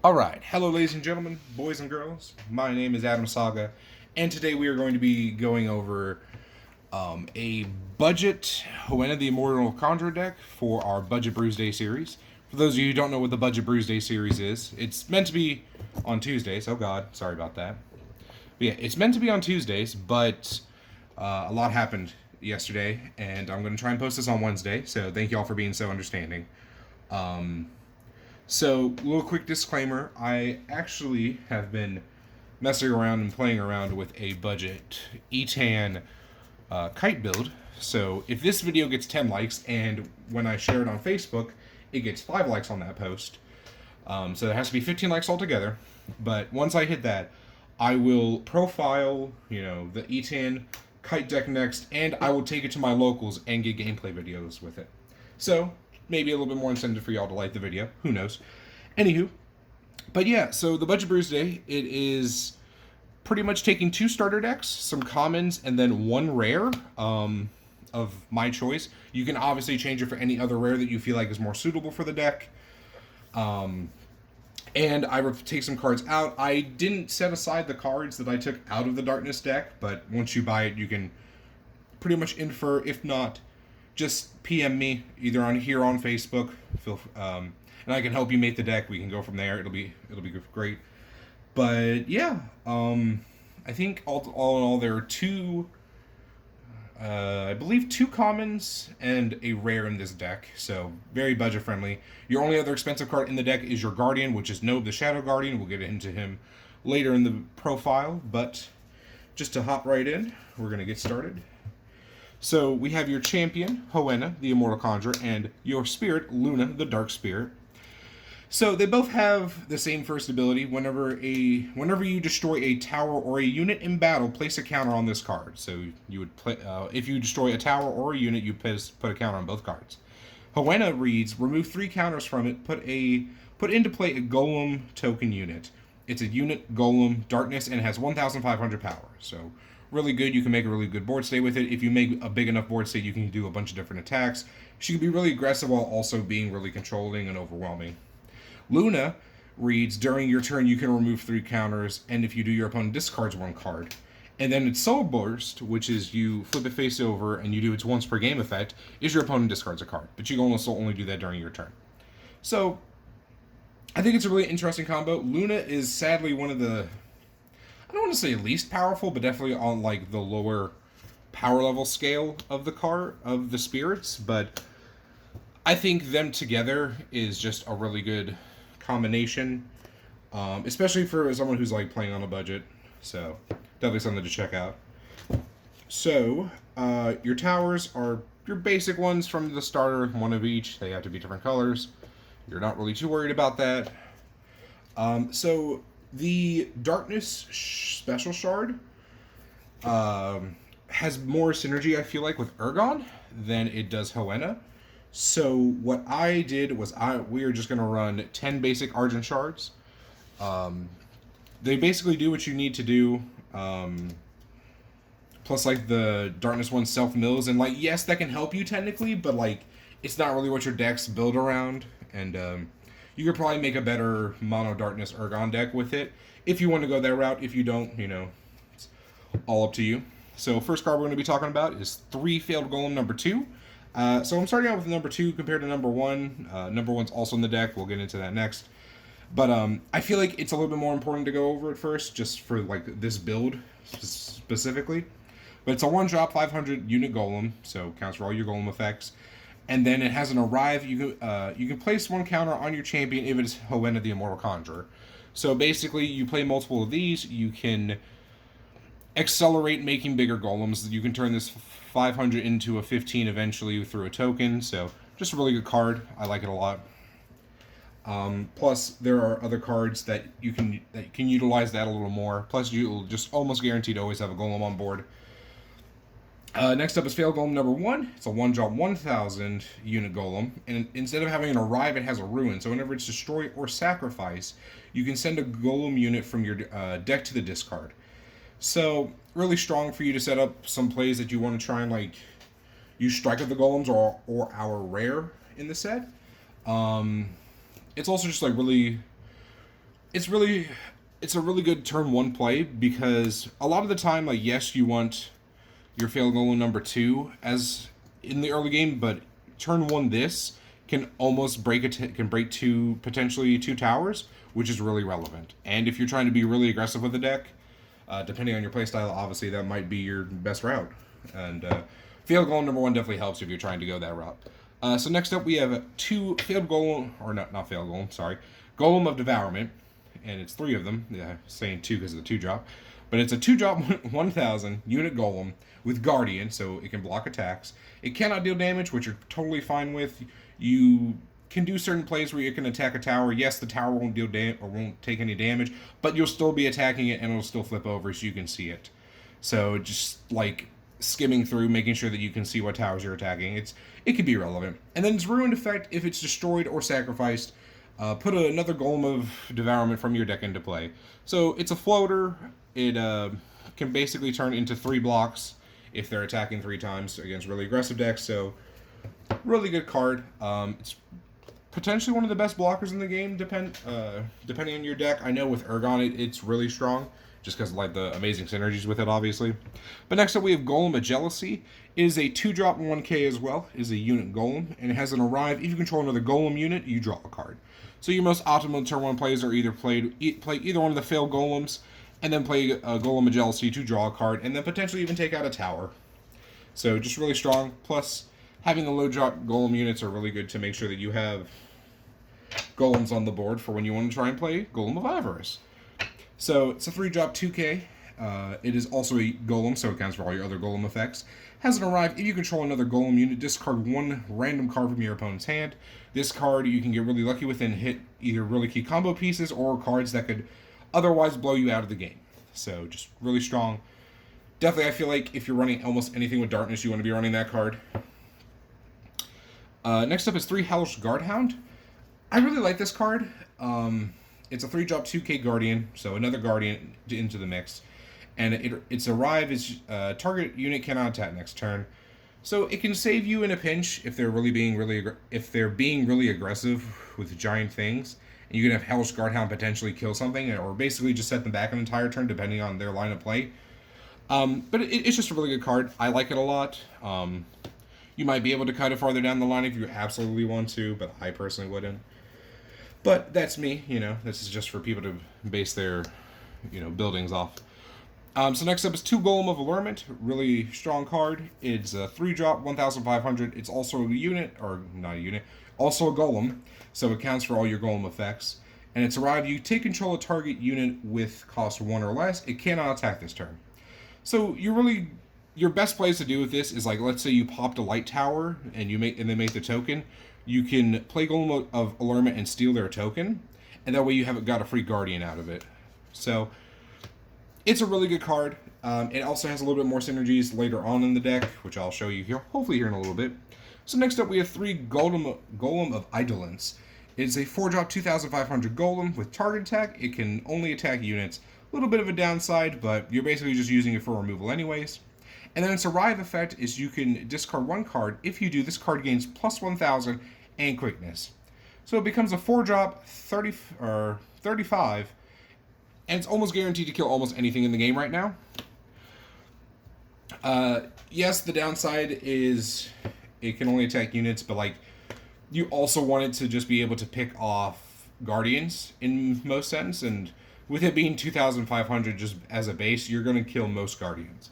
Alright, hello ladies and gentlemen, boys and girls. My name is Argent Saga, and today we are going to be going over a budget Hoenn the Immortal Conjurer deck for our Budget Brewsday series. For those of you who don't know what the Budget Brewsday series is, it's meant to be on Tuesdays. Oh god, sorry about that. But yeah, it's meant to be on Tuesdays, but a lot happened yesterday, and I'm going to try and post this on Wednesday, so thank you all for being so understanding. So, little quick disclaimer, I actually have been messing around and playing around with a budget Etan kite build. So, if this video gets 10 likes, and when I share it on Facebook, it gets 5 likes on that post. So, it has to be 15 likes altogether. But once I hit that, I will profile, the Etan kite deck next, and I will take it to my locals and get gameplay videos with it. So, maybe a little bit more incentive for y'all to like the video. Who knows? Anywho, but yeah, so the Budget Brewsday, it is pretty much taking 2 starter decks, some commons, and then 1 rare of my choice. You can obviously change it for any other rare that you feel like is more suitable for the deck. And I would take some cards out. I didn't set aside the cards that I took out of the Darkness deck, but once you buy it, you can pretty much infer. If not, just PM me either on here on Facebook, and I can help you make the deck. We can go from there. It'll be great. But yeah, I think all in all there are 2, I believe 2 commons and a rare in this deck. So very budget friendly. Your only other expensive card in the deck is your Guardian, which is Nob the Shadow Guardian. We'll get into him later in the profile, but just to hop right in, we're gonna get started. So we have your champion, Hoenn, the Immortal Conjurer, and your spirit, Luna, the Dark Spirit. So they both have the same first ability. Whenever you destroy a tower or a unit in battle, place a counter on this card. So you would play if you destroy a tower or a unit, you put a counter on both cards. Hoenn reads: remove 3 counters from it. Put into play a Golem token unit. It's a unit Golem, Darkness, and it has 1,500 power. So really good. You can make a really good board state with it. If you make a big enough board state, you can do a bunch of different attacks. She can be really aggressive while also being really controlling and overwhelming. Luna reads: during your turn, you can remove 3 counters, and if you do, your opponent discards 1 card. And then its Soul Burst, which is you flip it face over and you do its once per game effect, is your opponent discards a card. But you can also only do that during your turn. So, I think it's a really interesting combo. Luna is sadly one of the, I don't want to say least powerful, but definitely on like the lower power level scale of the spirits. But I think them together is just a really good combination, especially for someone who's like playing on a budget. So definitely something to check out. So your towers are your basic ones from the starter, 1 of each. They have to be different colors. You're not really too worried about that. So the Darkness Special Shard has more synergy, I feel like, with Ergon than it does Hoenn. So what I did was we are just going to run 10 basic Argent Shards. They basically do what you need to do. Plus, like, the Darkness one self-mills. And, like, yes, that can help you technically, but, like, it's not really what your decks build around. And you could probably make a better Mono Darkness Ergon deck with it. If you want to go that route. If you don't, it's all up to you. So first card we're going to be talking about is 3 Failed Golem number 2. So I'm starting out with number 2 compared to number 1. Number 1's also in the deck. We'll get into that next. But I feel like it's a little bit more important to go over it first, just for like this build specifically. But it's a 1-drop 500 unit Golem, so counts for all your Golem effects. And then it has an arrive. You can place 1 counter on your champion if it's Hoenn the Immortal Conjurer. So basically, you play multiple of these. You can accelerate making bigger golems. You can turn this 500 into a 15 eventually through a token. So just a really good card. I like it a lot. Plus, there are other cards that can utilize that a little more. Plus, you'll just almost guaranteed always have a golem on board. Next up is Failed Golem number 1. It's a 1-drop 1,000 unit golem, and instead of having an arrive, it has a ruin. So whenever it's destroyed or sacrificed, you can send a golem unit from your deck to the discard. So really strong for you to set up some plays that you want to try and like use Strike of the Golems or our rare in the set. It's also just like really it's really it's a really good turn one play because a lot of the time, like, yes, you want your failed golem number 2 as in the early game, but turn one this can almost can break potentially two towers, which is really relevant. And if you're trying to be really aggressive with the deck, depending on your playstyle, obviously that might be your best route. And failed golem number 1 definitely helps if you're trying to go that route. So next up we have 2 failed golem, or not failed golem, sorry, Golem of Devourment, and it's 3 of them. Yeah, saying 2 because of the 2-drop. But it's a 2-drop 1,000 unit golem with Guardian, so it can block attacks. It cannot deal damage, which you're totally fine with. You can do certain plays where you can attack a tower. Yes, the tower won't deal or won't take any damage, but you'll still be attacking it and it'll still flip over so you can see it. So just like skimming through, making sure that you can see what towers you're attacking. It can be relevant. And then its ruined effect, if it's destroyed or sacrificed, put another Golem of Devourment from your deck into play. So it's a floater. It can basically turn into 3 blocks if they're attacking 3 times against really aggressive decks. So really good card. It's potentially one of the best blockers in the game, depending on your deck. I know with Urgon it's really strong, just because of like the amazing synergies with it, obviously. But next up we have Golem of Jealousy. It is a 2-drop 1k as well. It is a unit golem, and it has an arrive. If you control another golem unit, you draw a card. So your most optimal turn 1 plays are either play either one of the failed golems, and then play a Golem of Jealousy to draw a card, and then potentially even take out a tower. So just really strong. Plus, having the low drop golem units are really good to make sure that you have golems on the board for when you want to try and play Golem of Avarice. So it's a 3-drop 2k. It is also a golem, so it counts for all your other golem effects. Has an arrive. If you control another golem unit, discard 1 random card from your opponent's hand. This card you can get really lucky with and hit either really key combo pieces or cards that could otherwise blow you out of the game. So just really strong. Definitely, I feel like if you're running almost anything with Darkness, you want to be running that card. Next up is 3 Hellish Guardhound. I really like this card. It's a 3-drop 2k Guardian, so another Guardian into the mix. And its arrive is target unit cannot attack next turn. So it can save you in a pinch if they're being really aggressive with giant things. And you can have Hellish Guardhound potentially kill something, or basically just set them back an entire turn depending on their line of play. But it's just a really good card. I like it a lot. You might be able to cut it farther down the line if you absolutely want to, but I personally wouldn't. But that's me, this is just for people to base their, buildings off. So next up is 2 Golem of Allurement, really strong card. It's a 3-drop, 1,500. It's also a unit, or not a unit, also a golem, so it counts for all your golem effects. And its arrive, you take control of target unit with cost 1 or less. It cannot attack this turn. So your best plays to do with this is, like, let's say you popped a light tower and they make the token. You can play Golem of Allurement and steal their token, and that way you haven't got a free Guardian out of it. So it's a really good card. It also has a little bit more synergies later on in the deck, which I'll show you here, hopefully here in a little bit. So next up we have 3 Golem of Idolence. It's a 4-drop 2,500 Golem with target attack. It can only attack units. A little bit of a downside, but you're basically just using it for removal anyways. And then its arrive effect is you can discard 1 card. If you do, this card gains plus 1,000 and quickness. So it becomes a 4-drop 35, and it's almost guaranteed to kill almost anything in the game right now. Yes, the downside is it can only attack units, but like you also want it to just be able to pick off Guardians in most sense, and with it being 2,500 just as a base, you're going to kill most Guardians.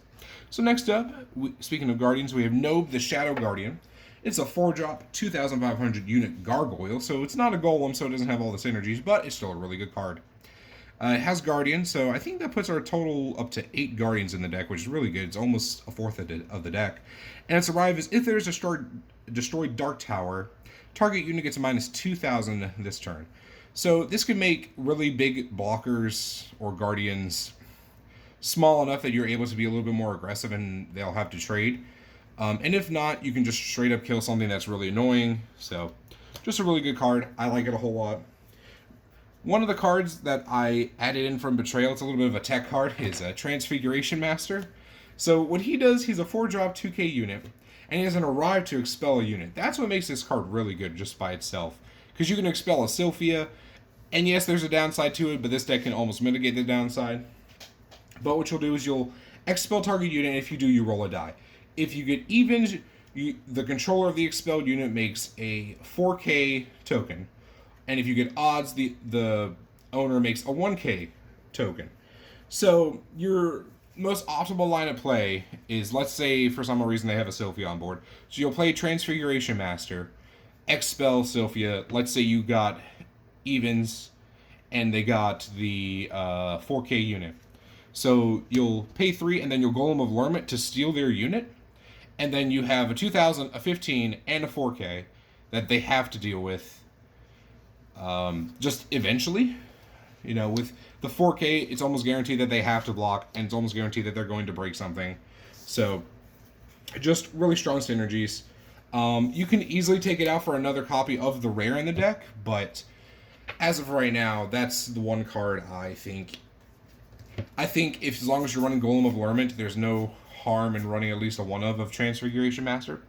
So next up, speaking of Guardians, we have Nobe the Shadow Guardian. It's a 4-drop, 2,500 unit Gargoyle, so it's not a Golem, so it doesn't have all the synergies, but it's still a really good card. It has Guardian, so I think that puts our total up to 8 Guardians in the deck, which is really good. It's almost a fourth of the deck. And its arrive is if there's a destroyed Dark Tower, target unit gets a minus 2,000 this turn. So this can make really big blockers or Guardians small enough that you're able to be a little bit more aggressive and they'll have to trade. And if not, you can just straight up kill something that's really annoying. So just a really good card. I like it a whole lot. One of the cards that I added in from Betrayal, it's a little bit of a tech card, is a Transfiguration Master. So what he does, he's a 4-drop 2k unit, and he has an arrive to expel a unit. That's what makes this card really good just by itself. Because you can expel a Sylphia, And yes, there's a downside to it, but this deck can almost mitigate the downside. But what you'll do is you'll expel target unit, and if you do, you roll a die. If you get evens, the controller of the expelled unit makes a 4K token. And if you get odds, the owner makes a 1K token. So your most optimal line of play is, let's say for some reason they have a Sylphia on board. So you'll play Transfiguration Master, expel Sylphia. Let's say you got evens and they got the 4K unit. So you'll pay 3 and then you'll Golem of Allurement to steal their unit. And then you have a 2000, a 15, and a 4K that they have to deal with just eventually. You know, with the 4K, it's almost guaranteed that they have to block, and it's almost guaranteed that they're going to break something. So, just really strong synergies. You can easily take it out for another copy of the rare in the deck, but as of right now, that's the one card I think if, as long as you're running Golem of Allurement, there's no harm in running at least a one-of Transfiguration Master.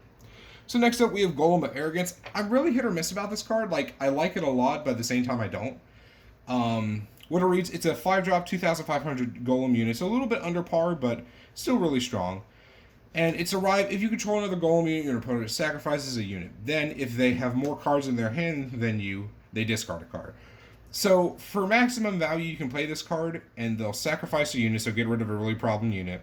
So next up, we have Golem of Arrogance. I'm really hit or miss about this card. Like, I like it a lot, but at the same time, I don't. What it reads, it's a 5-drop, 2,500 Golem unit. It's a little bit under par, but still really strong. And it's arrive, if you control another Golem unit, your opponent sacrifices a unit. Then, if they have more cards in their hand than you, they discard a card. So, for maximum value, you can play this card, and they'll sacrifice a unit, so get rid of a really problem unit.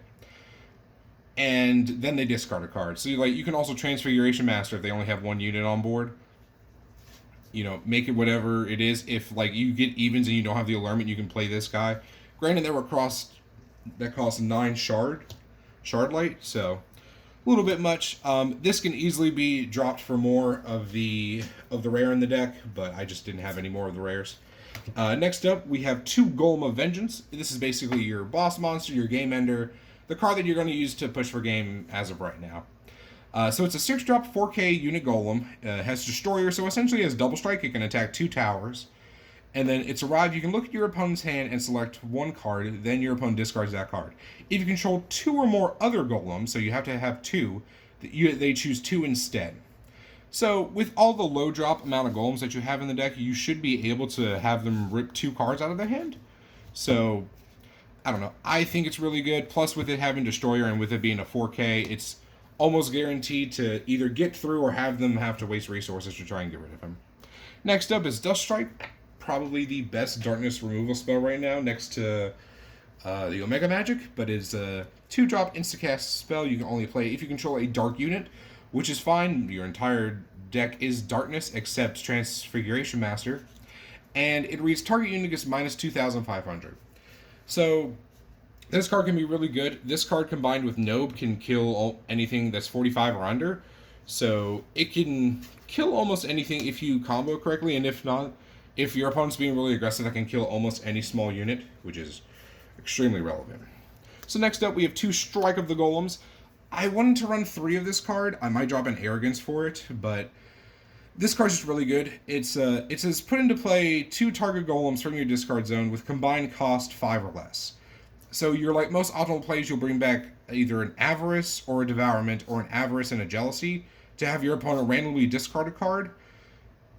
And then they discard a card. So, you can also Transfiguration Master if they only have one unit on board. You know, make it whatever it is. If, you get evens and you don't have the Allurement, you can play this guy. Granted, that costs 9 shard light, so a little bit much. This can easily be dropped for more of the rare in the deck, but I just didn't have any more of the rares. Next up, we have 2 Golem of Vengeance. This is basically your boss monster, your game ender, the card that you're going to use to push for game as of right now. So it's a 6-drop 4K unit Golem. Has Destroyer, so essentially has double strike. It can attack 2 towers. And then it's arrived, you can look at your opponent's hand and select one card, then your opponent discards that card. If you control 2 or more other Golems, so you have to have 2, they choose 2 instead. So with all the low drop amount of Golems that you have in the deck, you should be able to have them rip 2 cards out of their hand. So, I don't know. I think it's really good. Plus with it having Destroyer and with it being a 4K, it's almost guaranteed to either get through or have them have to waste resources to try and get rid of him. Next up is Dust Strike. Probably the best darkness removal spell right now, next to the Omega Magic, but is a 2-drop instacast spell you can only play if you control a dark unit, which is fine. Your entire deck is darkness except Transfiguration Master, and it reads target unit gets minus 2,500. So this card can be really good. This card combined with Nobe can kill anything that's 45 or under, so it can kill almost anything if you combo correctly, and if not, if your opponent's being really aggressive, that can kill almost any small unit, which is extremely relevant. So next up, we have 2 Strike of the Golems. I wanted to run 3 of this card. I might drop an Arrogance for it, but this card's just really good. It says put into play 2 target Golems from your discard zone with combined cost 5 or less. So your most optimal plays, you'll bring back either an Avarice or a Devourment, or an Avarice and a Jealousy, to have your opponent randomly discard a card,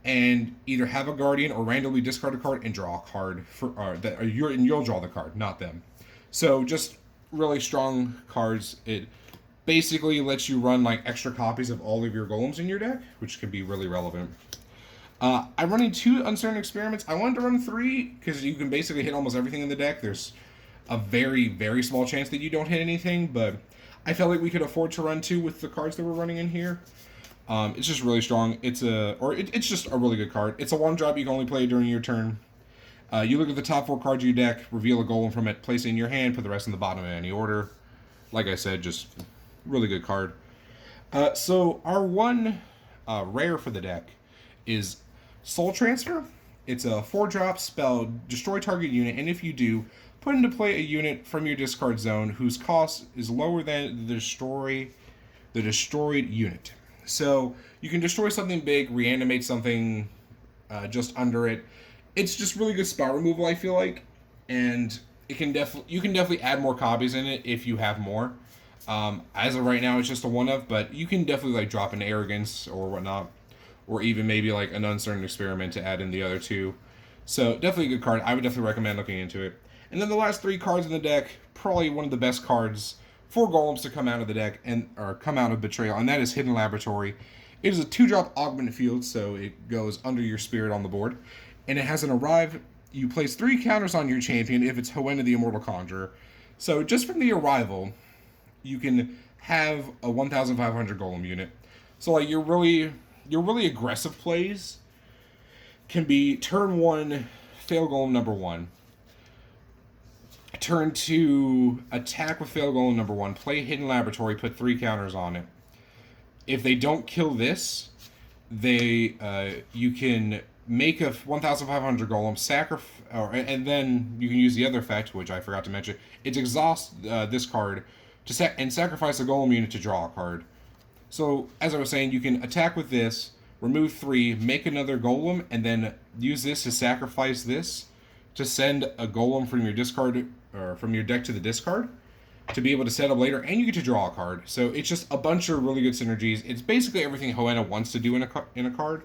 and either have a Guardian or randomly discard a card and draw a card and you'll draw the card, not them. So just really strong cards. It basically lets you run extra copies of all of your Golems in your deck, which can be really relevant. I'm running 2 Uncertain Experiments. I wanted to run 3 because you can basically hit almost everything in the deck. There's a very, very small chance that you don't hit anything, but I felt like we could afford to run 2 with the cards that we're running in here. It's just really strong. It's just a really good card. It's a 1-drop you can only play during your turn. You look at the top 4 cards of your deck, reveal a Golem from it, place it in your hand, put the rest in the bottom in any order. Like I said, just really good card. So our one rare for the deck is Soul Transfer. It's a 4-drop spell, destroy target unit, and if you do, put into play a unit from your discard zone whose cost is lower than the destroyed unit. So you can destroy something big, reanimate something just under it. It's just really good spell removal, I feel like, and you can definitely add more copies in it if you have more. As of right now, it's just a 1-of, but you can definitely drop an Arrogance or whatnot, or even maybe an Uncertain Experiment to add in the other 2. So definitely a good card. I would definitely recommend looking into it. And then the last 3 cards in the deck, probably one of the best cards for Golems to come out of the deck or come out of Betrayal, and that is Hidden Laboratory. It is a 2-drop augment field, so it goes under your spirit on the board. And it has an arrive. You place 3 counters on your champion if it's Hoenn the Immortal Conjurer. So just from the arrival, you can have a 1,500 Golem unit. So like your really aggressive plays can be turn 1, fail Golem number 1. Turn 2, attack with fail Golem number 1. Play Hidden Laboratory, put 3 counters on it. If they don't kill this, you can make a 1,500 Golem, and then you can use the other effect, which I forgot to mention. It's exhaust this card and sacrifice a Golem unit to draw a card. So, as I was saying, you can attack with this, remove 3, make another Golem, and then use this to sacrifice this to send a Golem from your discard or from your deck to the discard to be able to set up later, and you get to draw a card. So it's just a bunch of really good synergies. It's basically everything Hoenn wants to do in a card.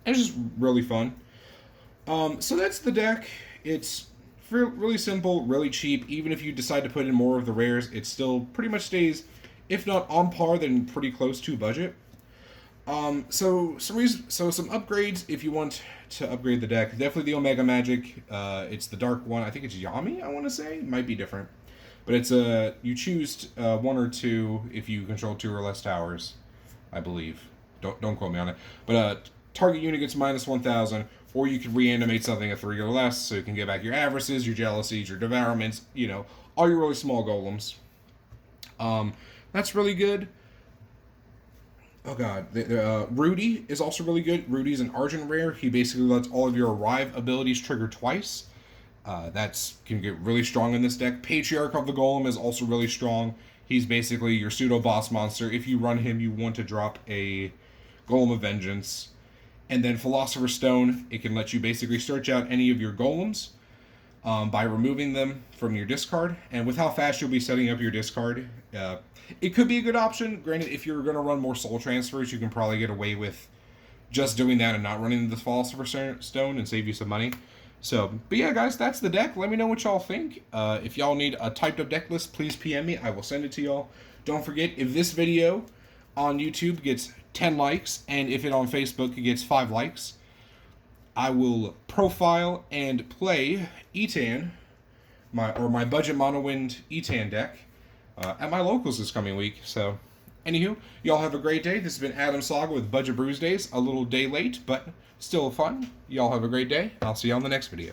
It's just really fun. So that's the deck. It's really simple, really cheap. Even if you decide to put in more of the rares, it still pretty much stays, if not on par, then pretty close to budget. So some upgrades if you want to upgrade the deck. Definitely the Omega Magic. It's the dark one. I think it's Yami, I want to say. It might be different. But it's you choose 1 or 2 if you control 2 or less towers, I believe. Don't quote me on it. But target unit gets minus 1,000, or you can reanimate something at 3 or less, so you can get back your Avarices, your Jealousies, your Devourments, all your really small Golems. That's really good. Oh god, Rudy is also really good. Rudy's an Argent rare. He basically lets all of your Arrive abilities trigger twice. Can get really strong in this deck. Patriarch of the Golem is also really strong. He's basically your pseudo boss monster. If you run him, you want to drop a Golem of Vengeance. And then Philosopher's Stone, it can let you basically search out any of your Golems by removing them from your discard. And with how fast you'll be setting up your discard, it could be a good option. Granted, if you're going to run more Soul Transfers, you can probably get away with just doing that and not running the Philosopher's Stone and save you some money. So, but yeah, guys, that's the deck. Let me know what y'all think. If y'all need a typed up deck list, please PM me. I will send it to y'all. Don't forget, if this video on YouTube gets 10 likes, and if it on Facebook gets 5 likes, I will profile and play Etan, my budget mono-wind Etan deck, at my locals this coming week. So, anywho, y'all have a great day. This has been Argent Saga with Budget Brewsdays. A little day late, but still fun. Y'all have a great day. I'll see you on the next video.